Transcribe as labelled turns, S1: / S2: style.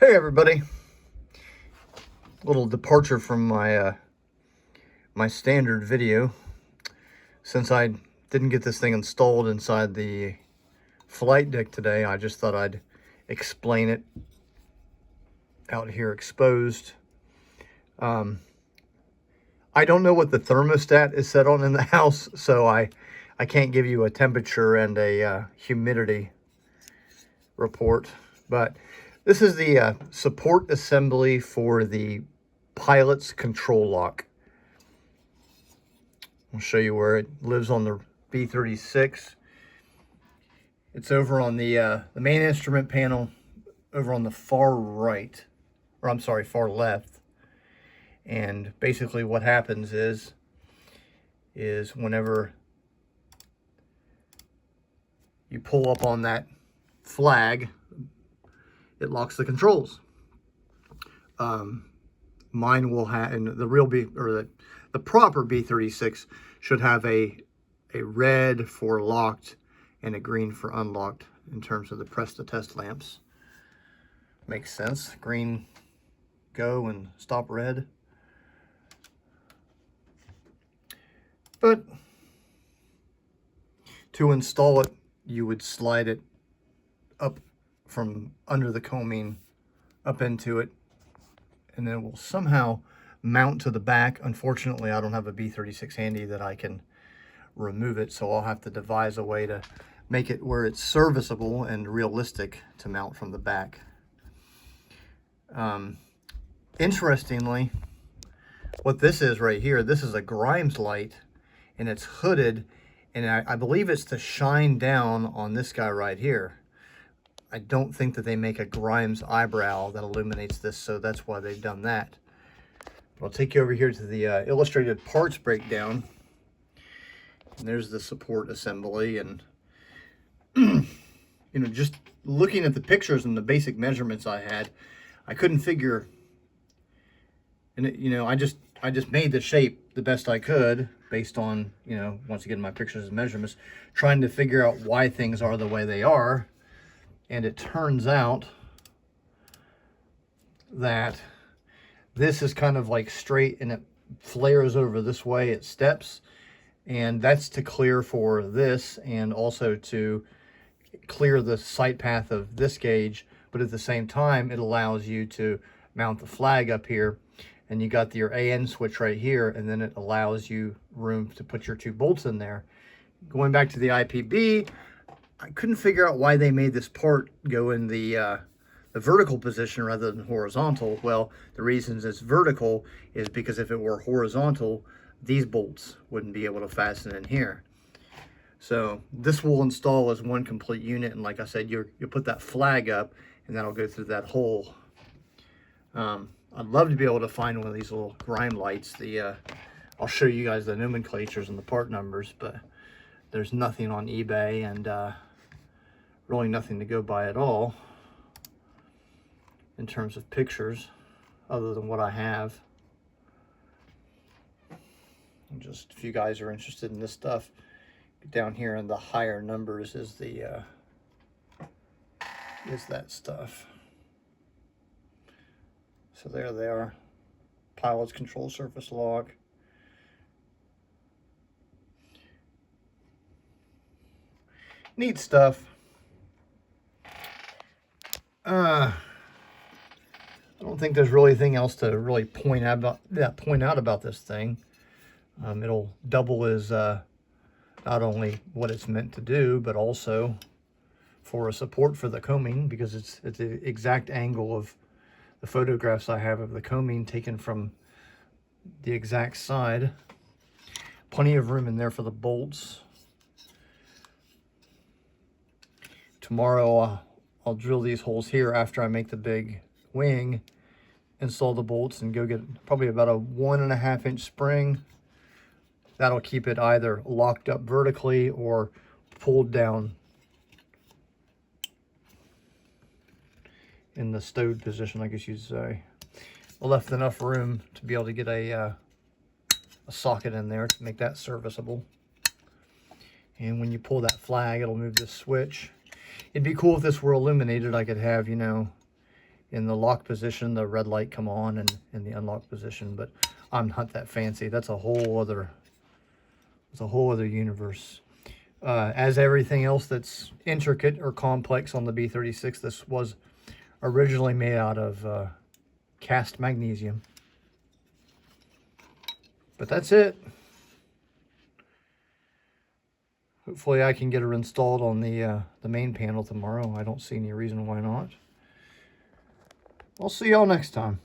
S1: Hey everybody, little departure from my standard video. Since I didn't get this thing installed inside the flight deck today, I just thought I'd explain it out here exposed. I don't know what the thermostat is set on in the house, so I can't give you a temperature and a humidity report, but this is the support assembly for the pilot's control lock. I'll show you where it lives on the B-36. It's over on the main instrument panel, over on the far right, or I'm sorry, far left. And basically what happens is whenever you pull up on that flag, it locks the controls. Mine will have, and the real the proper B-36 should have a red for locked and a green for unlocked in terms of the press to test lamps. Makes sense. Green go and stop red. But to install it, you would slide it up from under the coaming up into it, and then it will somehow mount to the back. Unfortunately, I don't have a B-36 handy that I can remove it, so I'll have to devise a way to make it where it's serviceable and realistic to mount from the back. Interestingly, what this is right here, this is a Grimes light, and it's hooded, and I believe it's to shine down on this guy right here. I don't think that they make a Grimes eyebrow that illuminates this, so that's why they've done that. But I'll take you over here to the illustrated parts breakdown. And there's the support assembly, and just looking at the pictures and the basic measurements I had, I couldn't figure. And I just made the shape the best I could based on once again my pictures and measurements, trying to figure out why things are the way they are. And it turns out that this is kind of like straight, and it flares over this way, it steps, and that's to clear for this and also to clear the sight path of this gauge. But at the same time, it allows you to mount the flag up here, and you got your AN switch right here, and then it allows you room to put your two bolts in there. Going back to the IPB, I couldn't figure out why they made this part go in the vertical position rather than horizontal. Well, the reasons it's vertical is because if it were horizontal, these bolts wouldn't be able to fasten in here. So this will install as one complete unit, and like I said, you'll put that flag up, and that'll go through that hole. I'd love to be able to find one of these little Grime lights. I'll show you guys the nomenclatures and the part numbers, but there's nothing on eBay, and really nothing to go by at all in terms of pictures other than what I have. And just if you guys are interested in this stuff, down here in the higher numbers is that stuff. So there they are. Pilot's control surface lock. Neat stuff. I don't think there's really anything else to really point out about this thing. It'll double as not only what it's meant to do, but also for a support for the coaming, because it's the exact angle of the photographs I have of the coaming taken from the exact side. Plenty of room in there for the bolts. Tomorrow I'll drill these holes here after I make the big wing, install the bolts, and go get probably about a 1.5 inch spring. That'll keep it either locked up vertically or pulled down in the stowed position, I guess you'd say. I left enough room to be able to get a socket in there to make that serviceable. And when you pull that flag, it'll move this switch. It'd be cool if this were illuminated. I could have, in the lock position, the red light come on, and in the unlock position. But I'm not that fancy. That's a whole other, it's a whole other universe. As everything else that's intricate or complex on the B-36, this was originally made out of cast magnesium. But that's it. Hopefully I can get her installed on the main panel tomorrow. I don't see any reason why not. I'll see y'all next time.